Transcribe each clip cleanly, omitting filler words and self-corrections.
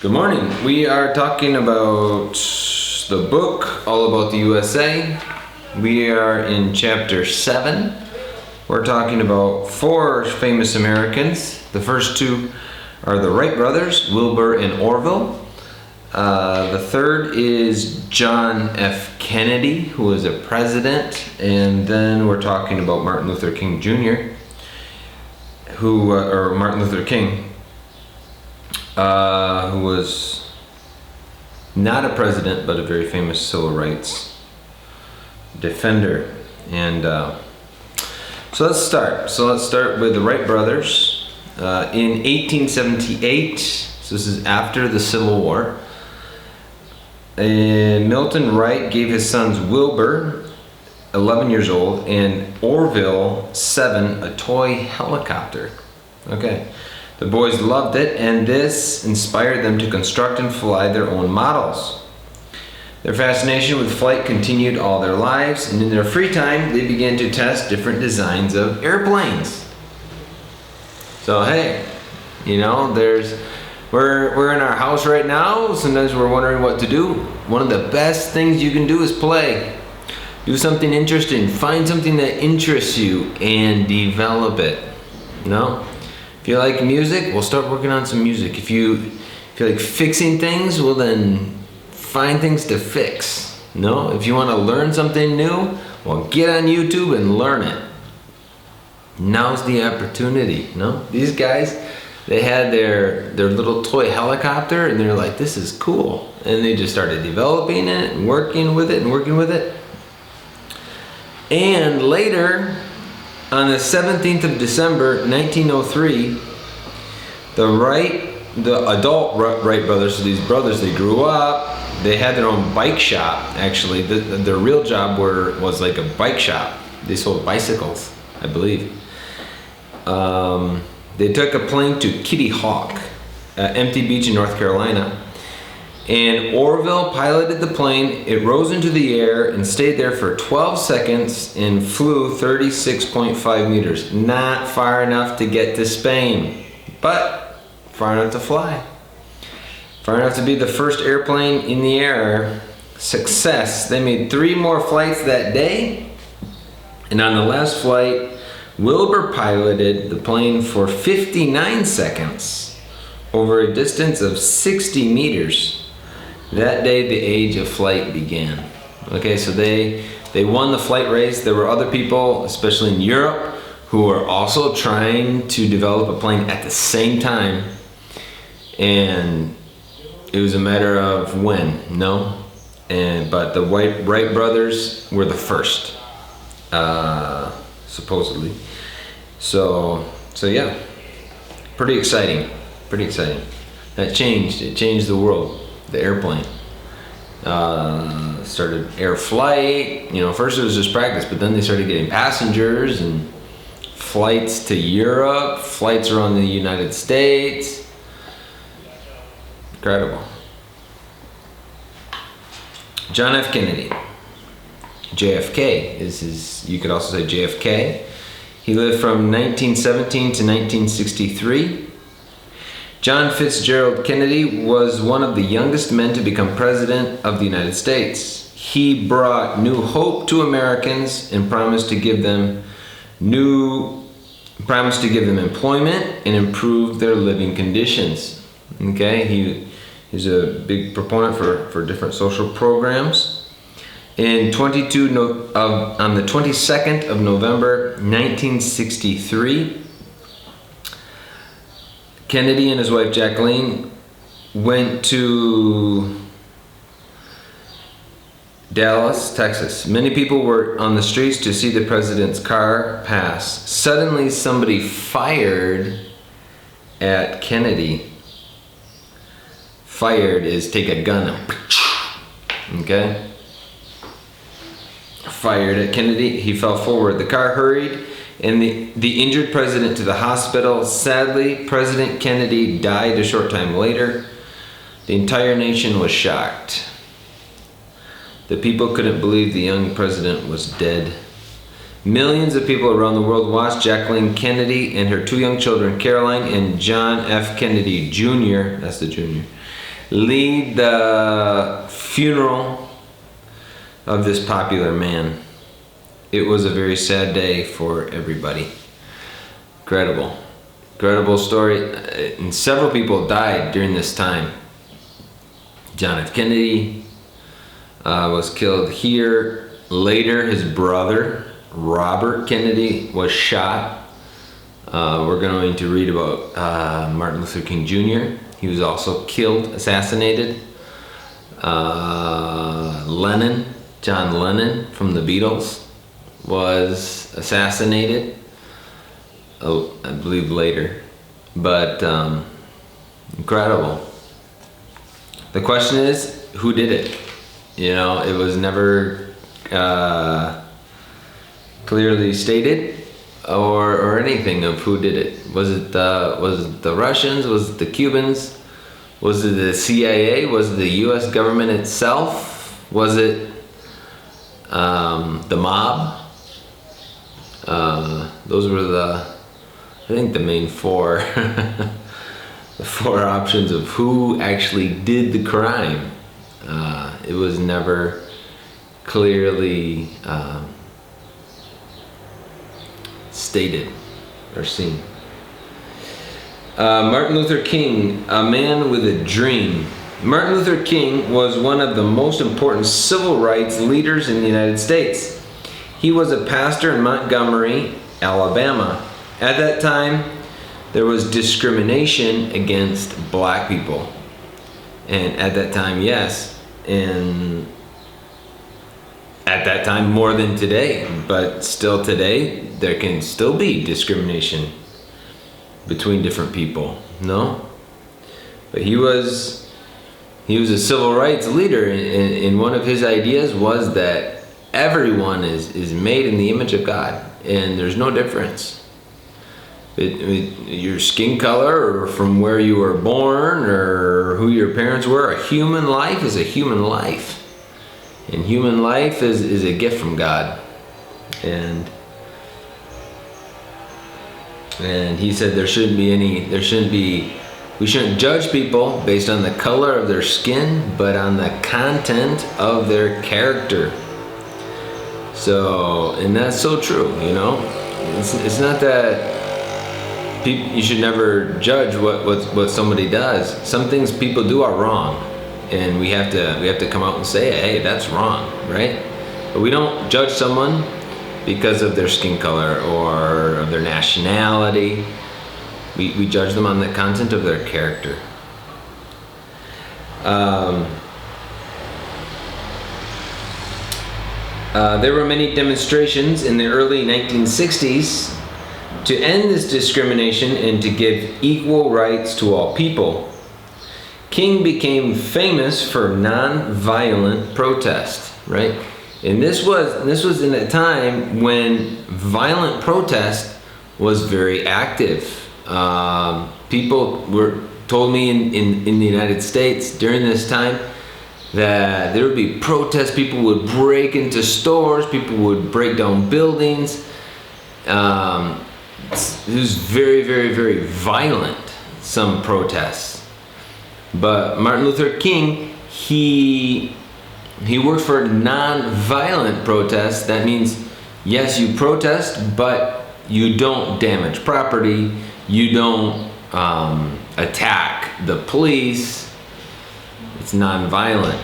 Good morning. We are talking about the book All About the USA. We are in chapter 7. We're talking about 4 famous Americans. The first 2 are the Wright Brothers, Wilbur and Orville. The third is John F. Kennedy, who was a president. And then we're talking about Martin Luther King Jr., who was not a president, but a very famous civil rights defender. And so let's start with the Wright Brothers. In 1878, so this is after the Civil War, Milton Wright gave his sons Wilbur, 11 years old, and Orville, 7, a toy helicopter. Okay. The boys loved it, and this inspired them to construct and fly their own models. Their fascination with flight continued all their lives, and in their free time, they began to test different designs of airplanes. So hey, we're in our house right now. Sometimes we're wondering what to do. One of the best things you can do is play. Do something interesting. Find something that interests you and develop it. If you like music, we'll start working on some music. If you like fixing things, well then find things to fix. If you want to learn something new, well get on YouTube and learn it. Now's the opportunity. These guys, they had their little toy helicopter and they're like, this is cool. And they just started developing it and working with it. And later, on the 17th of December, 1903, the adult Wright brothers, so these brothers, they grew up, they had their own bike shop, actually. Their real job was like a bike shop. They sold bicycles, I believe. They took a plane to Kitty Hawk, empty beach in North Carolina. And Orville piloted the plane. It rose into the air and stayed there for 12 seconds and flew 36.5 meters. Not far enough to get to Spain, but far enough to fly. Far enough to be the first airplane in the air. Success. They made 3 more flights that day. And on the last flight, Wilbur piloted the plane for 59 seconds over a distance of 60 meters. That day, the age of flight began. Okay, so they won the flight race. There were other people, especially in Europe, who were also trying to develop a plane at the same time. And it was a matter of when, but the Wright brothers were the first, supposedly. So yeah, pretty exciting. It changed the world. The airplane started air flight. First it was just practice, but then they started getting passengers and flights to Europe, flights around the United States. Incredible. John F. Kennedy, JFK is his. You could also say JFK. He lived from 1917 to 1963. John Fitzgerald Kennedy was one of the youngest men to become president of the United States. He brought new hope to Americans and promised to give them employment and improve their living conditions. Okay, he's a big proponent for different social programs. On the 22nd of November, 1963. Kennedy and his wife Jacqueline went to Dallas, Texas. Many people were on the streets to see the president's car pass. Suddenly, somebody fired at Kennedy. Fired is take a gun and okay? Fired at Kennedy. He fell forward. The car hurried and the injured president to the hospital. Sadly, President Kennedy died a short time later. The entire nation was shocked. The people couldn't believe the young president was dead. Millions of people around the world watched Jacqueline Kennedy and her 2 young children, Caroline and John F. Kennedy Jr., that's the junior, lead the funeral of this popular man. It was a very sad day for everybody. Incredible story. And several people died during this time. John F. Kennedy was killed here. Later, his brother, Robert Kennedy, was shot. We're going to read about Martin Luther King Jr. He was also killed, assassinated. John Lennon from the Beatles was assassinated, I believe later, but incredible. The question is, who did it? You know, it was never clearly stated or anything of who did it. Was it the Russians? Was it the Cubans? Was it the CIA? Was it the U.S. government itself? Was it the mob? Those were the main four, the four options of who actually did the crime. It was never clearly stated or seen. Martin Luther King, a man with a dream. Martin Luther King was one of the most important civil rights leaders in the United States. He was a pastor in Montgomery, Alabama. At that time, there was discrimination against black people. And at that time, yes. And at that time, more than today. But still today, there can still be discrimination between different people. No? But he was a civil rights leader, and one of his ideas was that everyone is made in the image of God, and there's no difference. Your skin color, or from where you were born, or who your parents were. A human life is a human life, and human life is a gift from God. And he said we shouldn't judge people based on the color of their skin, but on the content of their character. So, and that's so true, you know. It's not that you should never judge what somebody does. Some things people do are wrong, and we have to come out and say, hey, that's wrong, right? But we don't judge someone because of their skin color or of their nationality. We judge them on the content of their character. There were many demonstrations in the early 1960s to end this discrimination and to give equal rights to all people. King became famous for nonviolent protest, right? And this was in a time when violent protest was very active. People told me in the United States during this time that there would be protests. People would break into stores. People would break down buildings. It was very, very, very violent, some protests. But Martin Luther King, he worked for non-violent protests. That means, yes, you protest, but you don't damage property. You don't attack the police. It's non-violent.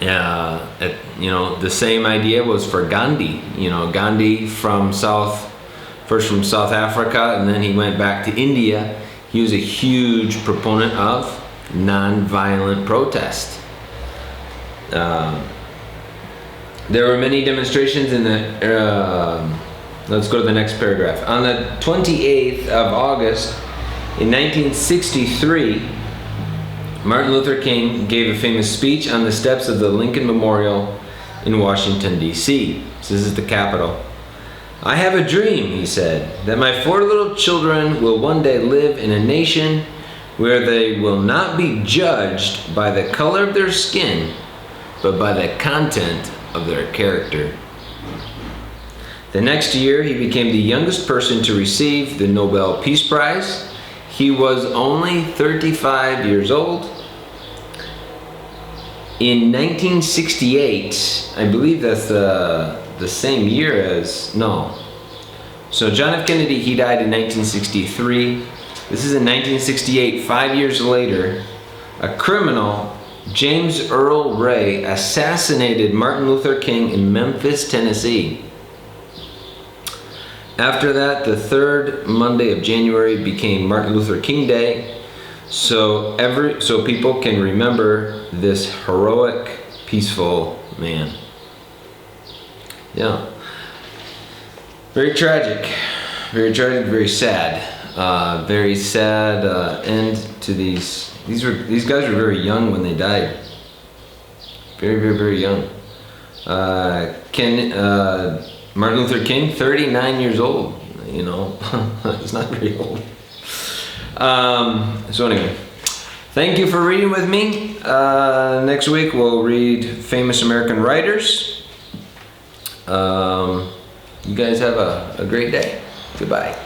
The same idea was for Gandhi. Gandhi first from South Africa, and then he went back to India. He was a huge proponent of non-violent protest. There were many demonstrations in the. Let's go to the next paragraph. On the 28th of August in 1963, Martin Luther King gave a famous speech on the steps of the Lincoln Memorial in Washington, D.C. So this is the Capitol. I have a dream, he said, that my 4 little children will one day live in a nation where they will not be judged by the color of their skin, but by the content of their character. The next year, he became the youngest person to receive the Nobel Peace Prize. He was only 35 years old. In 1968, I believe that's the same year as, no. So John F. Kennedy, he died in 1963. This is in 1968, 5 years later. A criminal, James Earl Ray, assassinated Martin Luther King in Memphis, Tennessee. After that, the third Monday of January became Martin Luther King Day. So people can remember this heroic, peaceful man. Yeah. Very tragic, very sad. Very sad end to these. These guys were very young when they died. Very young. Martin Luther King, 39 years old. You know, it's not very old. So anyway, thank you for reading with me. Next week we'll read famous American writers. You guys have a great day. Goodbye.